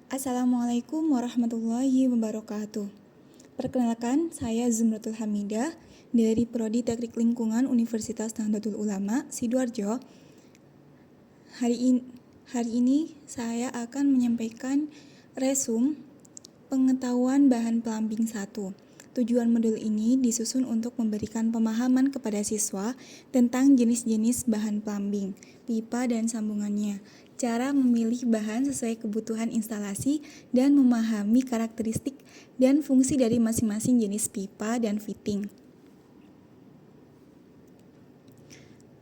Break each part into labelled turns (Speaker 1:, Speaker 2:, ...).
Speaker 1: Assalamualaikum warahmatullahi wabarakatuh. Perkenalkan, saya Zumratul Hamidah dari Prodi Teknik Lingkungan Universitas Nahdlatul Ulama, Sidoarjo. Hari ini saya akan menyampaikan resume pengetahuan bahan plumbing 1. Tujuan modul ini disusun untuk memberikan pemahaman kepada siswa tentang jenis-jenis bahan plumbing, pipa dan sambungannya, cara memilih bahan sesuai kebutuhan instalasi, dan memahami karakteristik dan fungsi dari masing-masing jenis pipa dan fitting.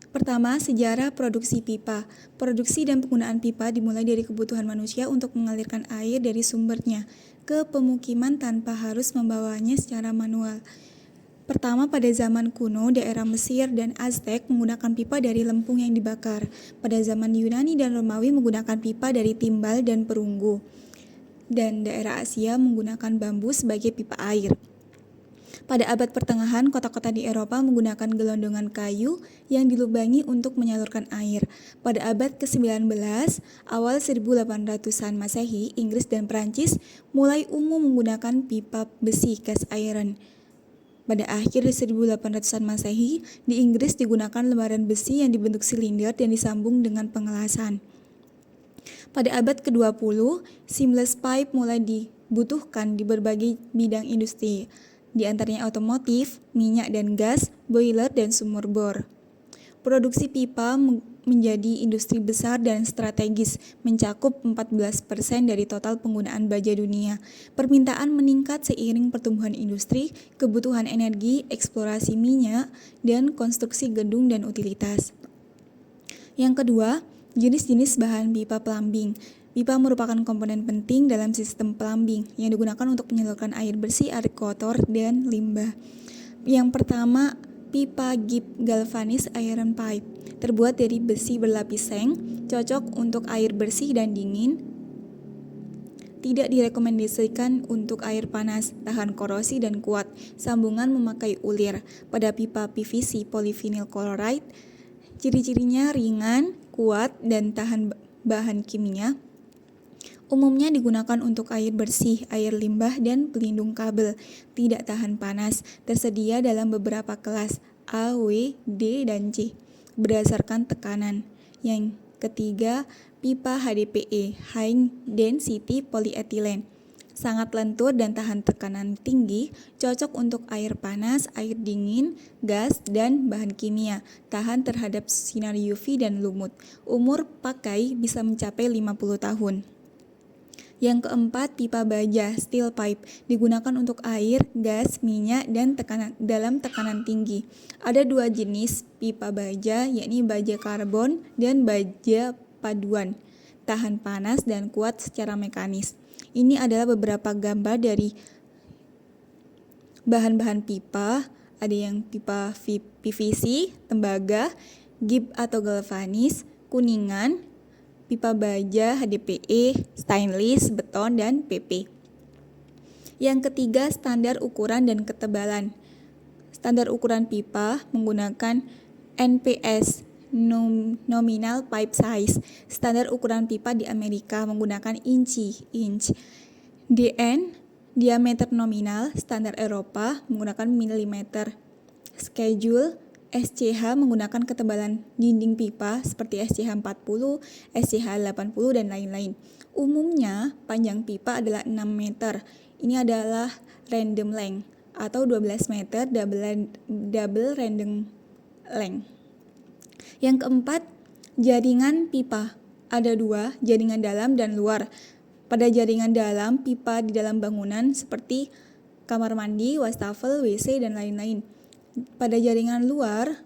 Speaker 1: Pertama, sejarah produksi pipa. Produksi dan penggunaan pipa dimulai dari kebutuhan manusia untuk mengalirkan air dari sumbernya ke pemukiman tanpa harus membawanya secara manual. Pertama, pada zaman kuno, daerah Mesir dan Aztek menggunakan pipa dari lempung yang dibakar. Pada zaman Yunani dan Romawi menggunakan pipa dari timbal dan perunggu. Dan daerah Asia menggunakan bambu sebagai pipa air. Pada abad pertengahan, kota-kota di Eropa menggunakan gelondongan kayu yang dilubangi untuk menyalurkan air. Pada abad ke-19, awal 1800-an Masehi, Inggris dan Prancis mulai umum menggunakan pipa besi cast iron. Pada akhir 1800-an Masehi, di Inggris digunakan lembaran besi yang dibentuk silinder dan disambung dengan pengelasan. Pada abad ke-20, seamless pipe mulai dibutuhkan di berbagai bidang industri, di antaranya otomotif, minyak dan gas, boiler, dan sumur bor. Produksi pipa menjadi industri besar dan strategis, mencakup 14% dari total penggunaan baja dunia. Permintaan meningkat seiring pertumbuhan industri, kebutuhan energi, eksplorasi minyak, dan konstruksi gedung dan utilitas. Yang kedua, jenis-jenis bahan pipa plumbing. Pipa merupakan komponen penting dalam sistem plumbing yang digunakan untuk menyalurkan air bersih, air kotor, dan limbah. Yang pertama, pipa Gibb galvanized iron pipe, terbuat dari besi berlapis seng, cocok untuk air bersih dan dingin. Tidak direkomendasikan untuk air panas, tahan korosi dan kuat. Sambungan memakai ulir. Pada pipa PVC polyvinyl chloride, ciri-cirinya ringan, kuat, dan tahan bahan kimia. Umumnya digunakan untuk air bersih, air limbah, dan pelindung kabel. Tidak tahan panas. Tersedia dalam beberapa kelas A, W, D, dan C berdasarkan tekanan. Yang ketiga, pipa HDPE (High Density Polyethylene). Sangat lentur dan tahan tekanan tinggi, cocok untuk air panas, air dingin, gas, dan bahan kimia. Tahan terhadap sinar UV dan lumut. Umur pakai bisa mencapai 50 tahun. Yang keempat, pipa baja steel pipe, digunakan untuk air, gas, minyak, dan dalam tekanan tinggi. Ada dua jenis pipa baja, yakni baja karbon dan baja paduan, tahan panas dan kuat secara mekanis. Ini adalah beberapa gambar dari bahan-bahan pipa. Ada yang pipa PVC, tembaga, Gibb atau galvanis, kuningan, pipa baja HDPE, stainless, beton, dan PP. Yang ketiga, standar ukuran dan ketebalan. Standar ukuran pipa menggunakan NPS, Nominal Pipe Size. Standar ukuran pipa di Amerika menggunakan inch. DN, diameter nominal. Standar Eropa menggunakan milimeter. Schedule, SCH menggunakan ketebalan dinding pipa seperti SCH 40, SCH 80, dan lain-lain. Umumnya, panjang pipa adalah 6 meter. Ini adalah random length atau 12 meter double random length. Yang keempat, jaringan pipa. Ada dua, jaringan dalam dan luar. Pada jaringan dalam, pipa di dalam bangunan seperti kamar mandi, wastafel, WC, dan lain-lain. Pada jaringan luar,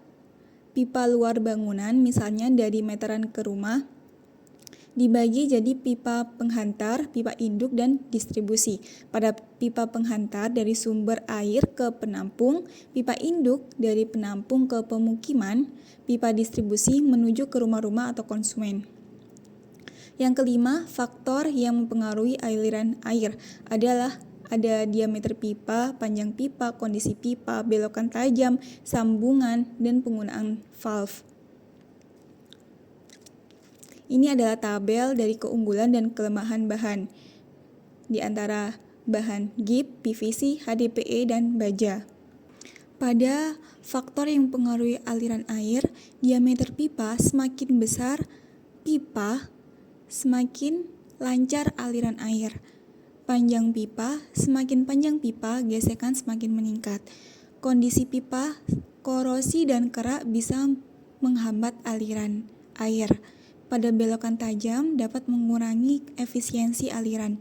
Speaker 1: pipa luar bangunan, misalnya dari meteran ke rumah, dibagi jadi pipa penghantar, pipa induk, dan distribusi. Pada pipa penghantar dari sumber air ke penampung, pipa induk dari penampung ke pemukiman, pipa distribusi menuju ke rumah-rumah atau konsumen. Yang kelima, faktor yang mempengaruhi aliran air adalah ada diameter pipa, panjang pipa, kondisi pipa, belokan tajam, sambungan, dan penggunaan valve. Ini adalah tabel dari keunggulan dan kelemahan bahan. di antara bahan GIP, PVC, HDPE, dan baja. Pada faktor yang mempengaruhi aliran air, diameter pipa semakin besar, pipa semakin lancar aliran air. Panjang pipa, semakin panjang pipa, gesekan semakin meningkat. Kondisi pipa, korosi dan kerak bisa menghambat aliran air. Pada belokan tajam dapat mengurangi efisiensi aliran.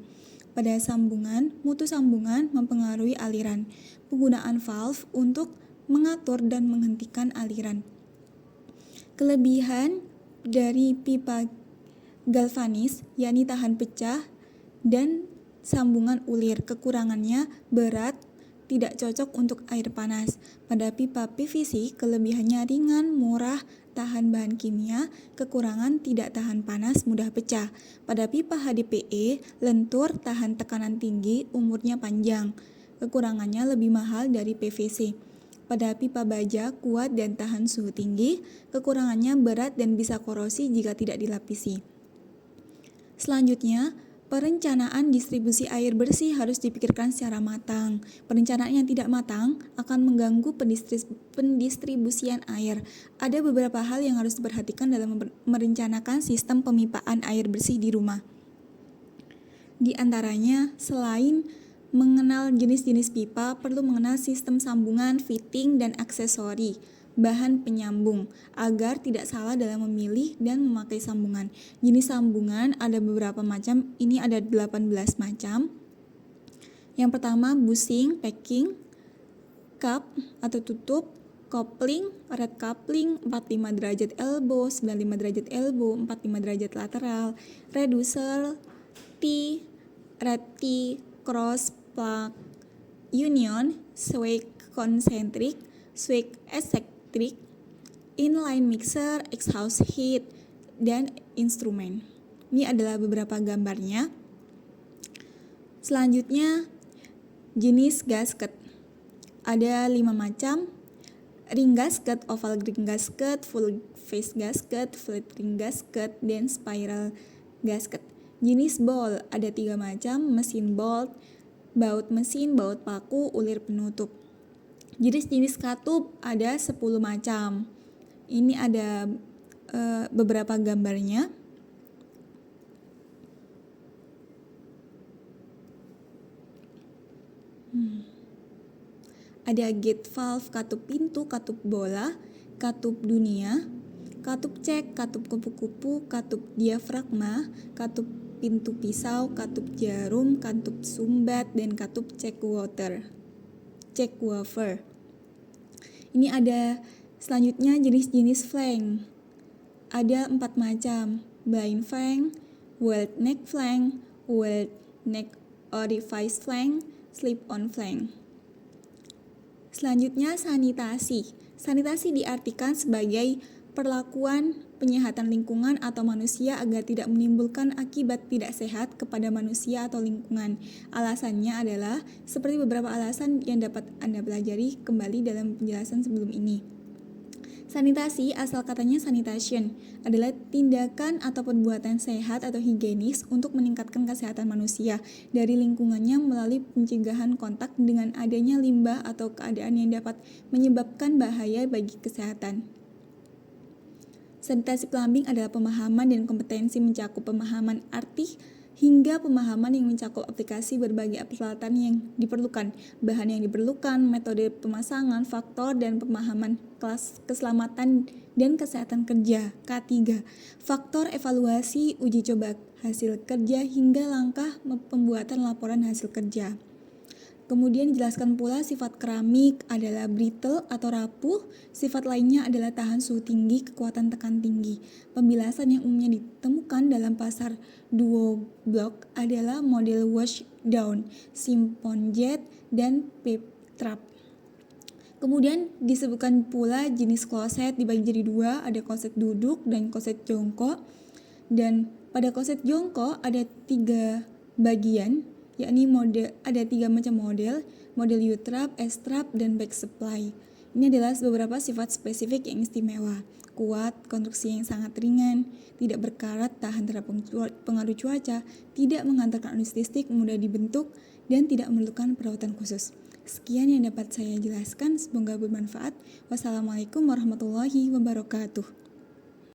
Speaker 1: Pada sambungan, mutu sambungan mempengaruhi aliran. Penggunaan valve untuk mengatur dan menghentikan aliran. Kelebihan dari pipa galvanis yakni tahan pecah dan sambungan ulir. Kekurangannya berat, tidak cocok untuk air panas. Pada pipa PVC, kelebihannya ringan, murah, tahan bahan kimia, kekurangan tidak tahan panas, mudah pecah. Pada pipa HDPE, lentur, tahan tekanan tinggi, umurnya panjang. Kekurangannya lebih mahal dari PVC. Pada pipa baja, kuat dan tahan suhu tinggi, kekurangannya berat dan bisa korosi jika tidak dilapisi. Selanjutnya, perencanaan distribusi air bersih harus dipikirkan secara matang. Perencanaan yang tidak matang akan mengganggu pendistribusian air. Ada beberapa hal yang harus diperhatikan dalam merencanakan sistem pemipaan air bersih di rumah. Di antaranya, selain mengenal jenis-jenis pipa, perlu mengenal sistem sambungan, fitting, dan aksesori bahan penyambung agar tidak salah dalam memilih dan memakai sambungan. Jenis sambungan ada beberapa macam, ini ada 18 macam. Yang pertama bushing, packing, cup atau tutup, coupling, red coupling, 45 derajat elbow, 95 derajat elbow, 45 derajat lateral, reducer, T, red T, cross, plug, union, sway concentric, sway eccentric, inline mixer, exhaust heat, dan instrumen. Ini adalah beberapa gambarnya. Selanjutnya, jenis gasket. Ada 5 macam. Ring gasket, oval ring gasket, full face gasket, flat ring gasket, dan spiral gasket. Jenis ball ada 3 macam, mesin bolt, baut mesin, baut paku, ulir penutup. Jenis-jenis katup ada 10 macam. Ini ada beberapa gambarnya. Ada gate valve, katup pintu, katup bola, katup dunia, katup cek, katup kupu-kupu, katup diafragma, katup pintu pisau, katup jarum, katup sumbat, dan katup check wafer. Ini ada selanjutnya jenis-jenis flank. Ada 4 macam, blind flank, weld neck flank, weld neck orifice flank, slip-on flank. Selanjutnya sanitasi. Sanitasi diartikan sebagai perlakuan penyehatan lingkungan atau manusia agar tidak menimbulkan akibat tidak sehat kepada manusia atau lingkungan. Alasannya adalah seperti beberapa alasan yang dapat Anda pelajari kembali dalam penjelasan sebelum ini. Sanitasi, asal katanya sanitation, adalah tindakan atau perbuatan sehat atau higienis untuk meningkatkan kesehatan manusia dari lingkungannya melalui pencegahan kontak dengan adanya limbah atau keadaan yang dapat menyebabkan bahaya bagi kesehatan. Sanitasi plumbing adalah pemahaman dan kompetensi mencakup pemahaman arti hingga pemahaman yang mencakup aplikasi berbagai peralatan yang diperlukan, bahan yang diperlukan, metode pemasangan, faktor, dan pemahaman kelas keselamatan dan kesehatan kerja K3, faktor evaluasi, uji coba hasil kerja, hingga langkah pembuatan laporan hasil kerja. Kemudian dijelaskan pula sifat keramik adalah brittle atau rapuh, sifat lainnya adalah tahan suhu tinggi, kekuatan tekan tinggi. Pembilasan yang umumnya ditemukan dalam pasar duo block adalah model wash down, siphon jet, dan pipe trap. Kemudian disebutkan pula jenis kloset dibagi jadi 2, ada kloset duduk dan kloset jongkok. Dan pada kloset jongkok ada 3 bagian, yakni ada 3 macam model U-trap, S-trap, dan back supply. Ini adalah beberapa sifat spesifik yang istimewa. kuat, konstruksi yang sangat ringan, tidak berkarat, tahan terhadap pengaruh cuaca, tidak menghantarkan arus listrik, mudah dibentuk, dan tidak memerlukan perawatan khusus. Sekian yang dapat saya jelaskan, semoga bermanfaat. Wassalamualaikum warahmatullahi wabarakatuh.